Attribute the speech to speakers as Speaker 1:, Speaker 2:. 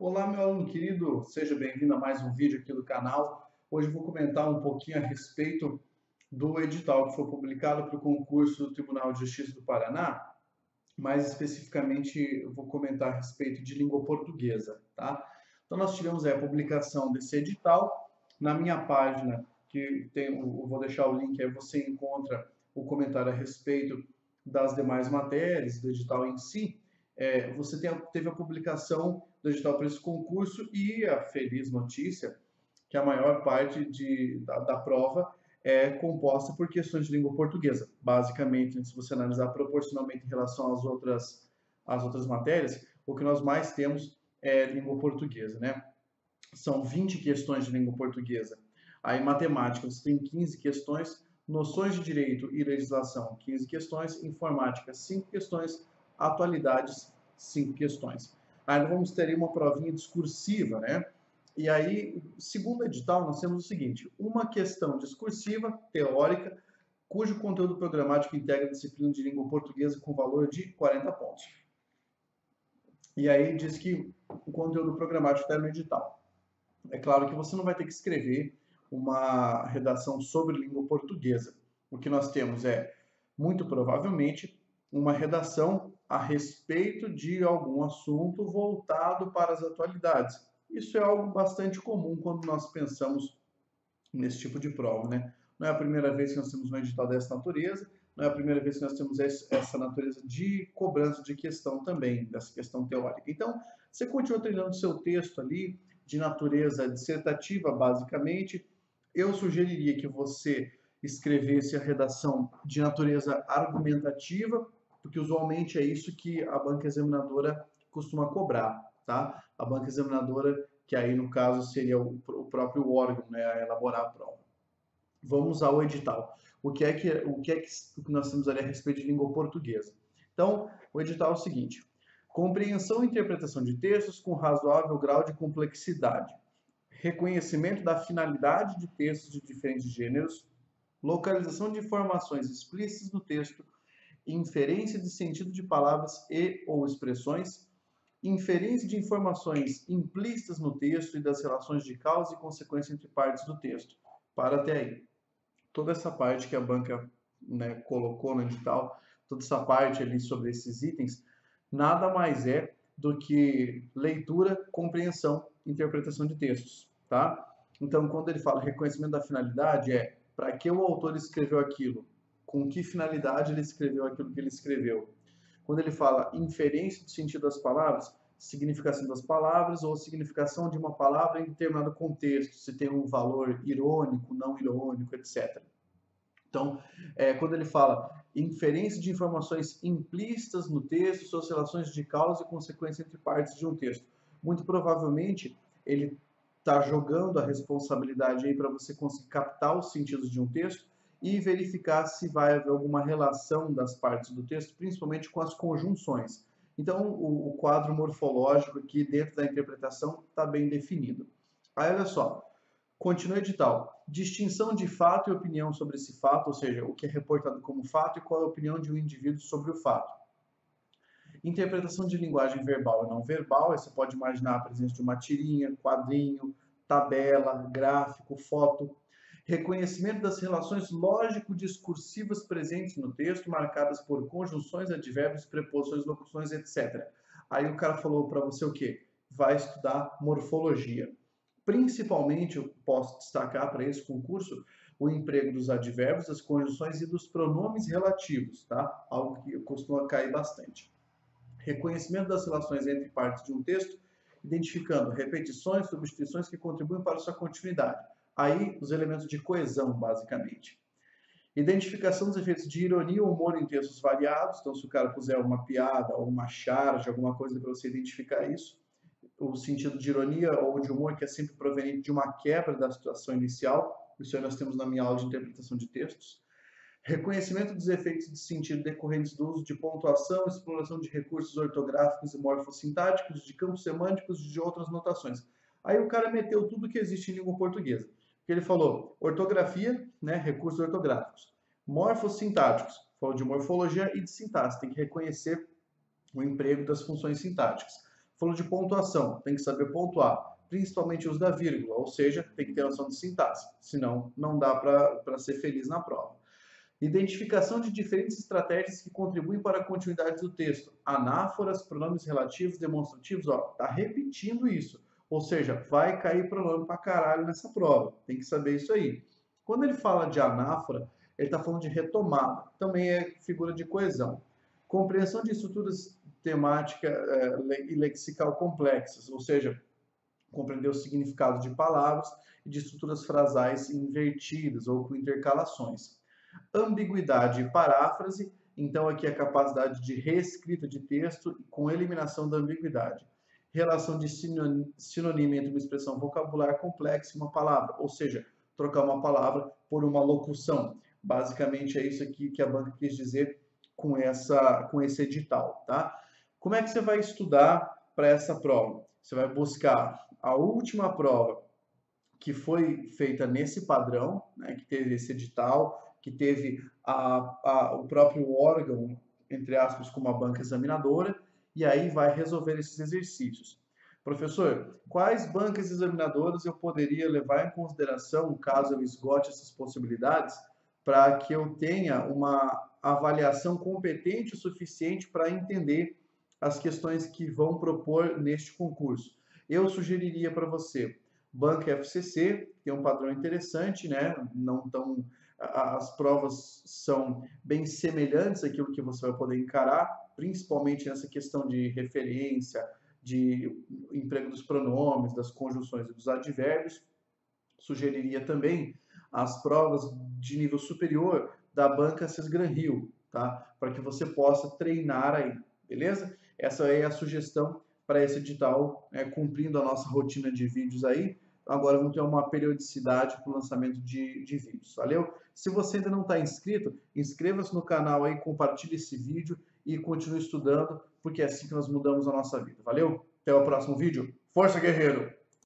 Speaker 1: Olá, meu aluno querido, seja bem-vindo a mais um vídeo aqui do canal. Hoje eu vou comentar um pouquinho a respeito do edital que foi publicado para o concurso do Tribunal de Justiça do Paraná. Mais especificamente, eu vou comentar a respeito de língua portuguesa, tá? Então, nós tivemos a publicação desse edital. Na minha página, que tem, eu vou deixar o link, aí você encontra o comentário a respeito das demais matérias, do edital em si. Teve a publicação do edital para esse concurso e a feliz notícia que a maior parte da prova é composta por questões de língua portuguesa. Basicamente, se você analisar proporcionalmente em relação às outras matérias, o que nós mais temos é língua portuguesa, né? São 20 questões de língua portuguesa. Aí, matemática, você tem 15 questões, noções de direito e legislação, 15 questões, informática, 5 questões, atualidades, 5 questões. Aí, vamos ter uma provinha discursiva, né? E aí, segundo o edital, nós temos o seguinte: uma questão discursiva, teórica, cujo conteúdo programático integra a disciplina de língua portuguesa com valor de 40 pontos. E aí diz que o conteúdo programático está no edital. É claro que você não vai ter que escrever uma redação sobre língua portuguesa. O que nós temos é, muito provavelmente, uma redação a respeito de algum assunto voltado para as atualidades. Isso é algo bastante comum quando nós pensamos nesse tipo de prova, né? Não é a primeira vez que nós temos um edital dessa natureza, não é a primeira vez que nós temos essa natureza de cobrança de questão também, dessa questão teórica. Então, você continua treinando o seu texto ali, de natureza dissertativa, basicamente. Eu sugeriria que você escrevesse a redação de natureza argumentativa, porque usualmente é isso que a banca examinadora costuma cobrar, tá? A banca examinadora, que aí no caso seria o próprio órgão, né, a elaborar a prova. Vamos ao edital. O que é que nós temos ali a respeito de língua portuguesa? Então, o edital é o seguinte: compreensão e interpretação de textos com razoável grau de complexidade, reconhecimento da finalidade de textos de diferentes gêneros, localização de informações explícitas no texto, inferência de sentido de palavras e ou expressões, inferência de informações implícitas no texto e das relações de causa e consequência entre partes do texto. Para até aí. Toda essa parte que a banca, né, colocou no edital, toda essa parte ali sobre esses itens, nada mais é do que leitura, compreensão, interpretação de textos, tá? Então, quando ele fala reconhecimento da finalidade, é para que o autor escreveu aquilo, com que finalidade ele escreveu aquilo que ele escreveu. Quando ele fala inferência do sentido das palavras, significação das palavras ou significação de uma palavra em determinado contexto, se tem um valor irônico, não irônico, etc. Então, quando ele fala inferência de informações implícitas no texto, suas relações de causa e consequência entre partes de um texto, muito provavelmente ele está jogando a responsabilidade aí para você conseguir captar os sentidos de um texto e verificar se vai haver alguma relação das partes do texto, principalmente com as conjunções. Então, o quadro morfológico aqui dentro da interpretação está bem definido. Aí, olha só, continua o edital. Distinção de fato e opinião sobre esse fato, ou seja, o que é reportado como fato e qual é a opinião de um indivíduo sobre o fato. Interpretação de linguagem verbal e não verbal, aí você pode imaginar a presença de uma tirinha, quadrinho, tabela, gráfico, foto. Reconhecimento das relações lógico-discursivas presentes no texto, marcadas por conjunções, advérbios, preposições, locuções, etc. Aí o cara falou para você o quê? Vai estudar morfologia. Principalmente, eu posso destacar para esse concurso o emprego dos advérbios, das conjunções e dos pronomes relativos, tá? Algo que costuma cair bastante. Reconhecimento das relações entre partes de um texto, identificando repetições, substituições que contribuem para sua continuidade. Aí, os elementos de coesão, basicamente. Identificação dos efeitos de ironia ou humor em textos variados. Então, se o cara puser uma piada ou uma charge, alguma coisa para você identificar isso. O sentido de ironia ou de humor, que é sempre proveniente de uma quebra da situação inicial. Isso aí nós temos na minha aula de interpretação de textos. Reconhecimento dos efeitos de sentido decorrentes do uso de pontuação, exploração de recursos ortográficos e morfossintáticos, de campos semânticos e de outras notações. Aí o cara meteu tudo que existe em língua portuguesa. Ele falou ortografia, né, recursos ortográficos. Morfossintáticos, falou de morfologia e de sintaxe. Tem que reconhecer o emprego das funções sintáticas. Falou de pontuação, tem que saber pontuar, principalmente o uso da vírgula, ou seja, tem que ter noção de sintaxe, senão não dá para ser feliz na prova. Identificação de diferentes estratégias que contribuem para a continuidade do texto. Anáforas, pronomes relativos, demonstrativos, ó, tá repetindo isso. Ou seja, vai cair pronome pra caralho nessa prova. Tem que saber isso aí. Quando ele fala de anáfora, ele está falando de retomada. Também é figura de coesão. Compreensão de estruturas temática e lexical complexas, ou seja, compreender o significado de palavras e de estruturas frasais invertidas ou com intercalações. Ambiguidade e paráfrase, então aqui a capacidade de reescrita de texto com eliminação da ambiguidade. Relação de sinônimo entre uma expressão vocabular complexa e uma palavra, ou seja, trocar uma palavra por uma locução. Basicamente é isso aqui que a banca quis dizer com esse edital, tá? Como é que você vai estudar para essa prova? Você vai buscar a última prova que foi feita nesse padrão, né, que teve esse edital, que teve o próprio órgão, entre aspas, como a banca examinadora, e aí vai resolver esses exercícios. Professor, quais bancas examinadoras eu poderia levar em consideração, caso eu esgote essas possibilidades, para que eu tenha uma avaliação competente o suficiente para entender as questões que vão propor neste concurso? Eu sugeriria para você Banca FCC, que é um padrão interessante, né? Não tão, as provas são bem semelhantes àquilo que você vai poder encarar, principalmente nessa questão de referência, de emprego dos pronomes, das conjunções e dos advérbios. Sugeriria também as provas de nível superior da banca Sesgran-Rio, tá? Para que você possa treinar aí, beleza? Essa é a sugestão para esse edital, cumprindo a nossa rotina de vídeos aí. Agora vamos ter uma periodicidade para o lançamento de vídeos, valeu? Se você ainda não está inscrito, inscreva-se no canal aí, compartilhe esse vídeo e continue estudando, porque é assim que nós mudamos a nossa vida, valeu? Até o próximo vídeo. Força, guerreiro!